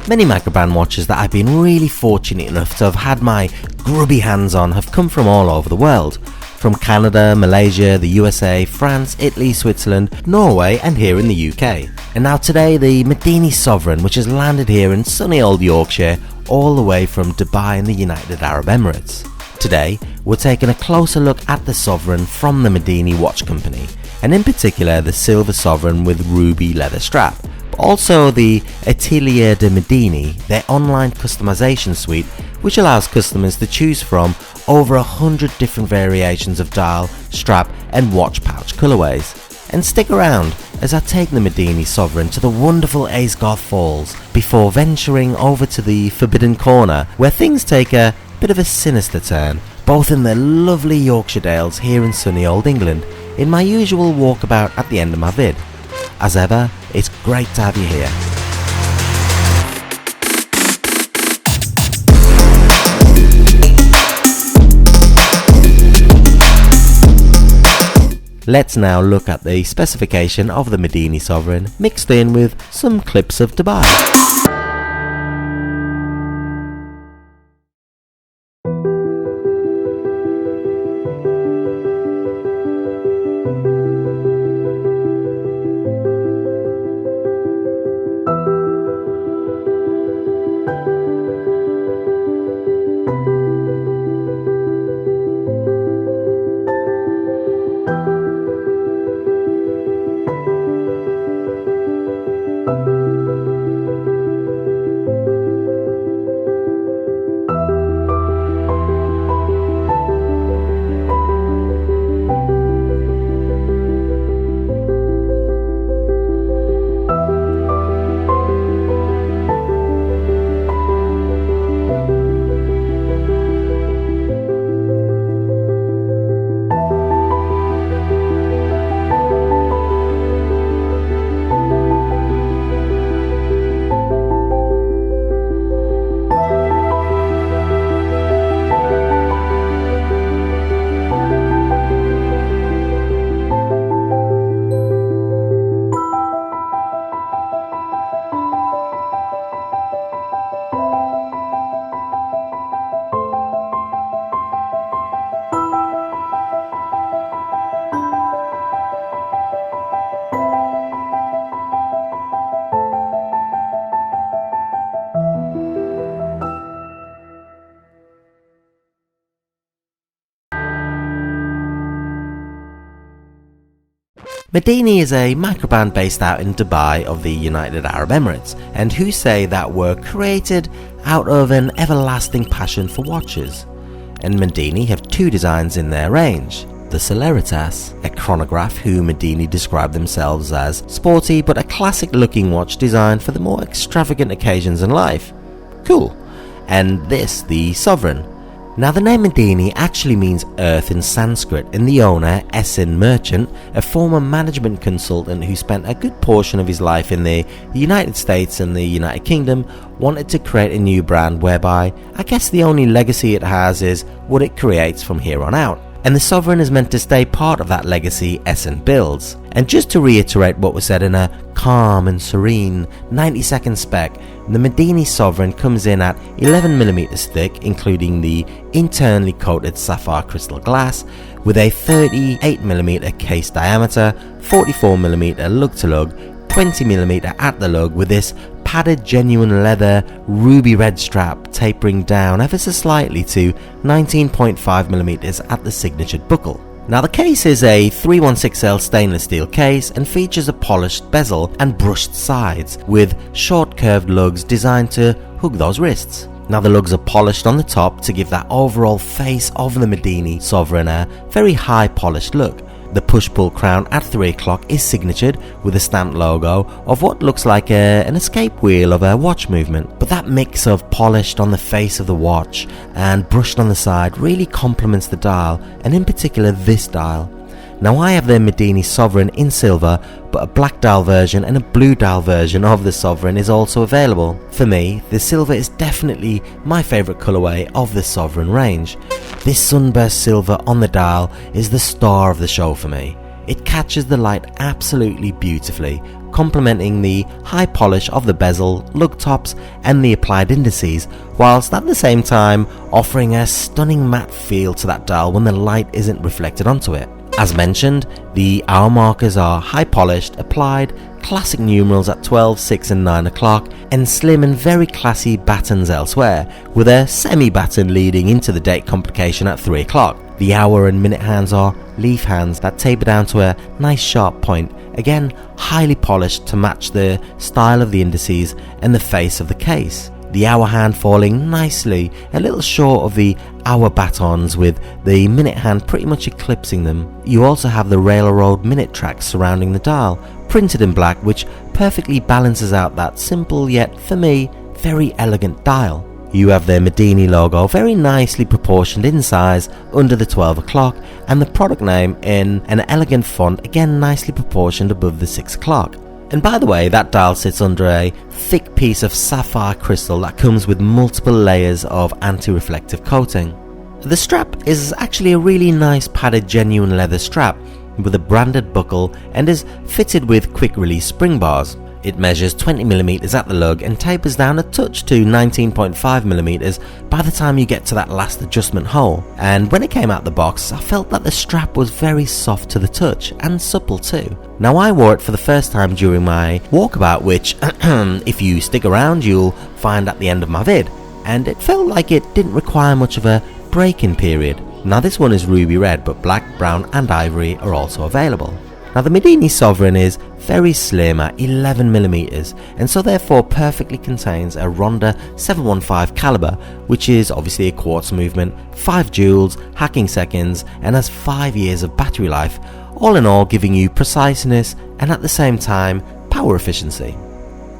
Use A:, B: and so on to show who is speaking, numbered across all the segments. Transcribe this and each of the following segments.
A: Many Microbrand watches that I've been really fortunate enough to have had my grubby hands on have come from all over the world. From Canada, Malaysia, the USA, France, Italy, Switzerland, Norway and here in the UK. And now today the Medini Sovereign, which has landed here in sunny old Yorkshire all the way from Dubai in the United Arab Emirates. Today we're taking a closer look at the Sovereign from the Medini Watch Company, and in particular the Silver Sovereign with ruby leather strap. Also the Atelier de Medini, their online customization suite, which allows customers to choose from over 100 different variations of dial, strap and watch pouch colorways. And stick around as I take the Medini Sovereign to the wonderful Aysgarth Falls before venturing over to the Forbidden Corner, where things take a bit of a sinister turn, both in the lovely Yorkshire Dales here in sunny old England, in my usual walkabout at the end of my vid. As ever, it's great to have you here. Let's now look at the specification of the Medini Sovereign, mixed in with some clips of Dubai. Medini is a Microbrand based out in Dubai of the United Arab Emirates, and who say that were created out of an everlasting passion for watches. And Medini have two designs in their range. The Celeritas, a chronograph who Medini describe themselves as sporty but a classic looking watch designed for the more extravagant occasions in life. Cool. And this, the Sovereign. Now the name Medini actually means earth in Sanskrit, and the owner, Essen Merchant, a former management consultant who spent a good portion of his life in the United States and the United Kingdom, wanted to create a new brand whereby I guess the only legacy it has is what it creates from here on out. And the Sovereign is meant to stay part of that legacy Essen builds. And just to reiterate what was said in a calm and serene 90-second spec, the Medini Sovereign comes in at 11mm thick, including the internally coated sapphire crystal glass, with a 38mm case diameter, 44mm lug-to-lug, 20mm at the lug, with this padded genuine leather ruby red strap tapering down ever so slightly to 19.5mm at the signatured buckle. Now the case is a 316L stainless steel case and features a polished bezel and brushed sides with short curved lugs designed to hug those wrists. Now the lugs are polished on the top to give that overall face of the Medini Sovereign a very high polished look. The push-pull crown at 3 o'clock is signatured with a stamped logo of what looks like an escape wheel of a watch movement, but that mix of polished on the face of the watch and brushed on the side really complements the dial, and in particular this dial. Now I have the Medini Sovereign in silver, but a black dial version and a blue dial version of the Sovereign is also available. For me, the silver is definitely my favourite colourway of the Sovereign range. This sunburst silver on the dial is the star of the show for me. It catches the light absolutely beautifully, complementing the high polish of the bezel, lug tops and the applied indices, whilst at the same time offering a stunning matte feel to that dial when the light isn't reflected onto it. As mentioned, the hour markers are high polished, applied, classic numerals at 12, 6 and 9 o'clock, and slim and very classy battens elsewhere, with a semi-batten leading into the date complication at 3 o'clock. The hour and minute hands are leaf hands that taper down to a nice sharp point, again highly polished to match the style of the indices and the face of the case. The hour hand falling nicely a little short of the hour batons, with the minute hand pretty much eclipsing them. You also have the railroad minute tracks surrounding the dial, printed in black, which perfectly balances out that simple yet, for me, very elegant dial. You have the Medini logo very nicely proportioned in size under the 12 o'clock, and the product name in an elegant font, again nicely proportioned above the 6 o'clock. And by the way, that dial sits under a thick piece of sapphire crystal that comes with multiple layers of anti-reflective coating. The strap is actually a really nice padded genuine leather strap with a branded buckle and is fitted with quick release spring bars. It measures 20mm at the lug and tapers down a touch to 19.5mm by the time you get to that last adjustment hole. And when it came out the box, I felt that the strap was very soft to the touch and supple too. Now, I wore it for the first time during my walkabout, which if you stick around you'll find at the end of my vid, and it felt like it didn't require much of a break-in period. Now, this one is ruby red, but black, brown and ivory are also available. Now, the Medini Sovereign is very slim at 11mm, and so therefore perfectly contains a Ronda 715 caliber, which is obviously a quartz movement, 5 joules, hacking seconds, and has 5 years of battery life, all in all giving you preciseness and at the same time power efficiency.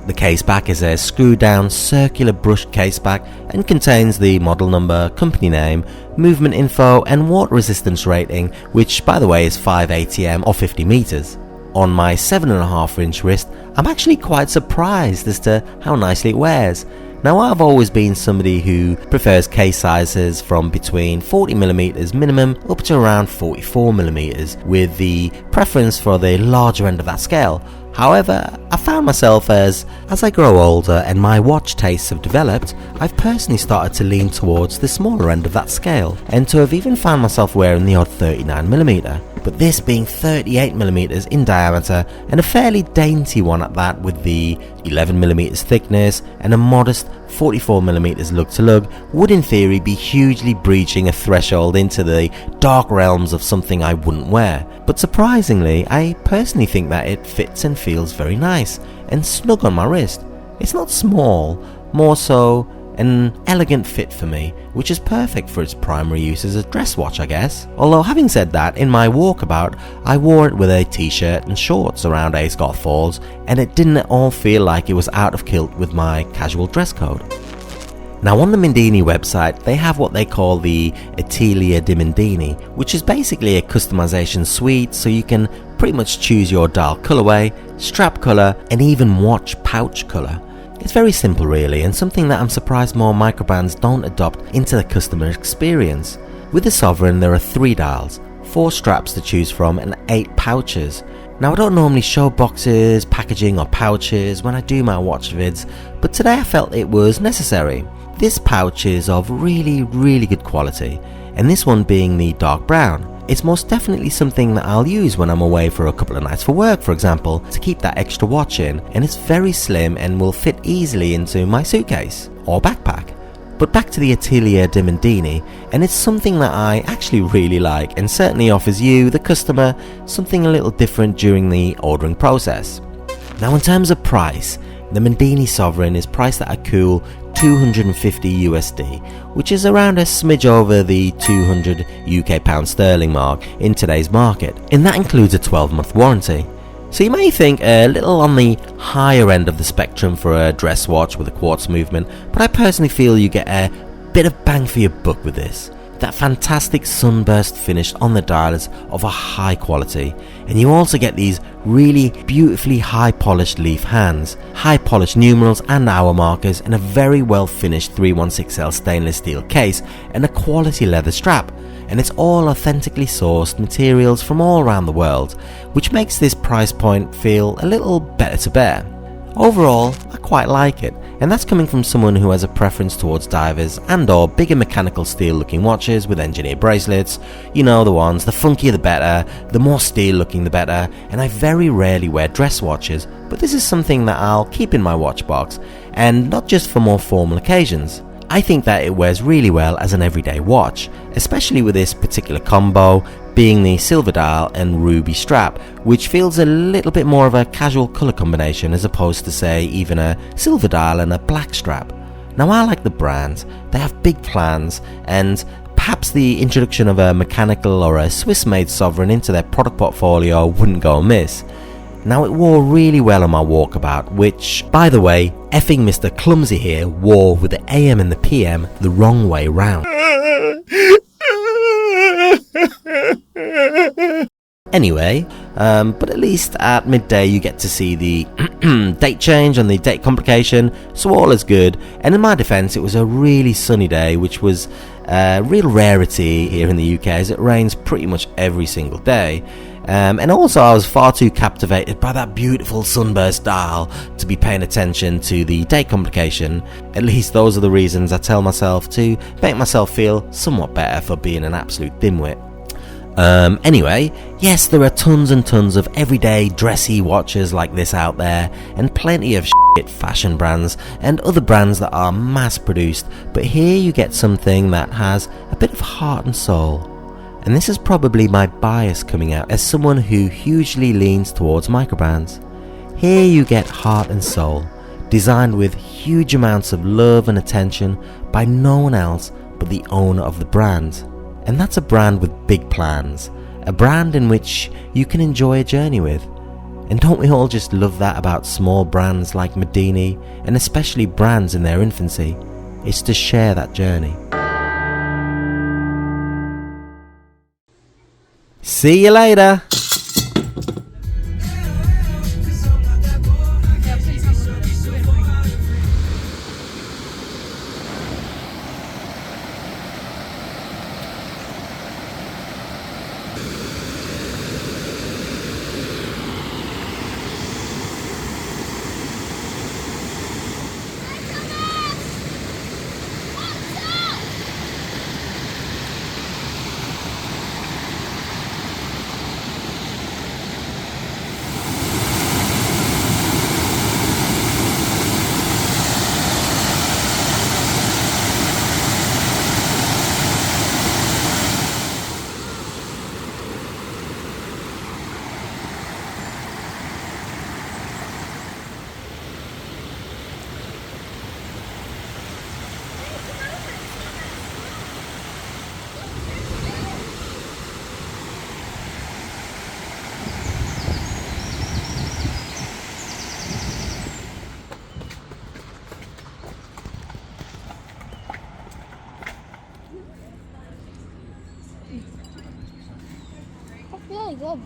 A: The caseback is a screw down circular brushed caseback and contains the model number, company name, movement info and water resistance rating, which by the way is 5 ATM or 50 meters. On my 7.5 inch wrist, I'm actually quite surprised as to how nicely it wears. Now, I've always been somebody who prefers case sizes from between 40mm minimum up to around 44mm, with the preference for the larger end of that scale. However, I found myself as I grow older and my watch tastes have developed, I've personally started to lean towards the smaller end of that scale, and to have even found myself wearing the odd 39mm, but this being 38mm in diameter and a fairly dainty one at that, with the 11mm thickness and a modest 44mm lug to lug, would in theory be hugely breaching a threshold into the dark realms of something I wouldn't wear. But surprisingly, I personally think that it fits and feels very nice and snug on my wrist. It's not small, more so an elegant fit for me, which is perfect for its primary use as a dress watch, I guess. Although having said that, in my walkabout I wore it with a t-shirt and shorts around Aysgarth Falls, and it didn't at all feel like it was out of kilt with my casual dress code. Now, on the Medini website, they have what they call the Atelier di Medini, which is basically a customization suite, so you can pretty much choose your dial colorway, strap color, and even watch pouch color. It's very simple really, and something that I'm surprised more microbrands don't adopt into the customer experience. With the Sovereign, there are 3 dials, 4 straps to choose from, and 8 pouches. Now, I don't normally show boxes, packaging or pouches when I do my watch vids, but today I felt it was necessary. This pouch is of really good quality, and this one being the dark brown. It's most definitely something that I'll use when I'm away for a couple of nights for work, for example, to keep that extra watch in, and it's very slim and will fit easily into my suitcase or backpack. But back to the Atelier di Medini, and it's something that I actually really like and certainly offers you, the customer, something a little different during the ordering process. Now, in terms of price, the Medini Sovereign is priced at a cool $250 USD, which is around a smidge over the 200 UK pound sterling mark in today's market, and that includes a 12-month warranty. So you may think a little on the higher end of the spectrum for a dress watch with a quartz movement, but I personally feel you get a bit of bang for your buck with this. That fantastic sunburst finish on the dial is of a high quality, and you also get these really beautifully high polished leaf hands, high polished numerals and hour markers, and a very well finished 316L stainless steel case and a quality leather strap. and it's all authentically sourced materials from all around the world, which makes this price point feel a little better to bear. Overall, I quite like it, and that's coming from someone who has a preference towards divers and or bigger mechanical steel looking watches with engineered bracelets. You know the ones, the funkier the better, the more steel looking the better, and I very rarely wear dress watches, but this is something that I'll keep in my watch box, and not just for more formal occasions. I think that it wears really well as an everyday watch, especially with this particular combo being the silver dial and ruby strap, which feels a little bit more of a casual colour combination as opposed to, say, even a silver dial and a black strap. Now, I like the brand, they have big plans, and perhaps the introduction of a mechanical or a Swiss-made Sovereign into their product portfolio wouldn't go amiss. Now, it wore really well on my Walkabout, which, by the way, effing Mr. Clumsy here wore with the AM and the PM the wrong way round. Anyway, but at least at midday you get to see the date change and the date complication, so all is good. And in my defence, it was a really sunny day, which was a real rarity here in the UK as it rains pretty much every single day. And also I was far too captivated by that beautiful sunburst dial to be paying attention to the date complication. At least those are the reasons I tell myself to make myself feel somewhat better for being an absolute dimwit. Anyway, yes, there are tons and tons of everyday dressy watches like this out there, and plenty of shit fashion brands and other brands that are mass produced, but here you get something that has a bit of heart and soul. And this is probably my bias coming out as someone who hugely leans towards microbrands. Here you get heart and soul, designed with huge amounts of love and attention by no one else but the owner of the brand. And that's a brand with big plans, a brand in which you can enjoy a journey with. And don't we all just love that about small brands like Medini, and especially brands in their infancy? It's to share that journey. See you later!
B: Really good.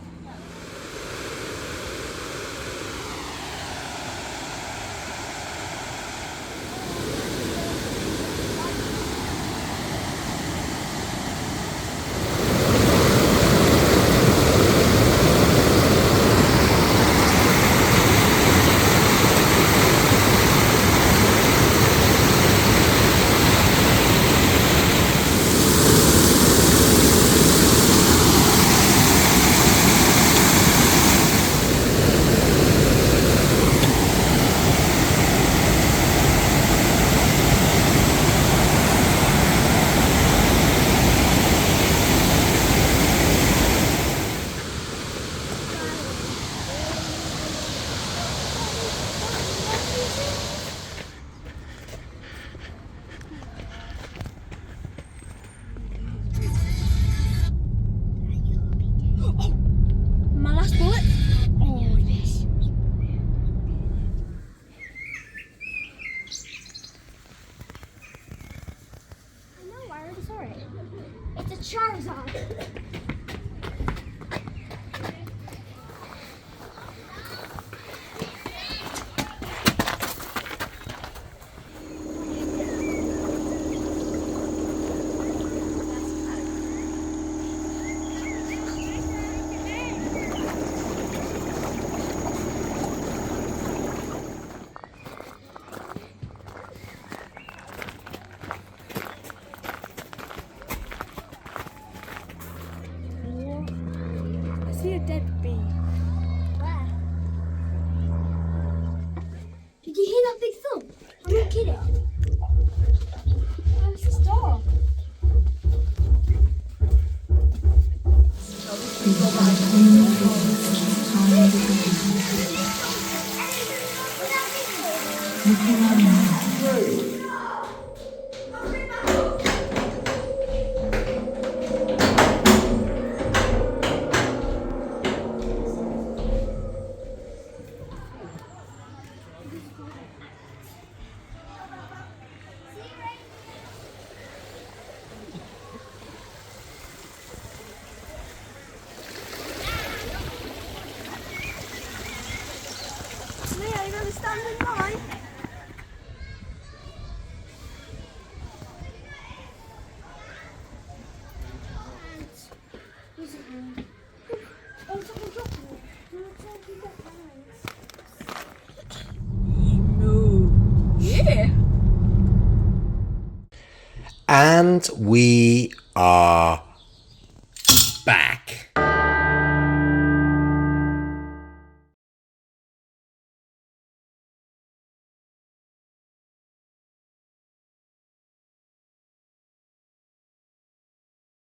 B: My last bullet. Oh, yes. I know, I already saw it. It's a Charizard. a dead bee. Where? Did you hear that big thump? I'm not kidding. Where's this door? Mia, you gonna stand in line?
C: Yeah.
A: And we are back.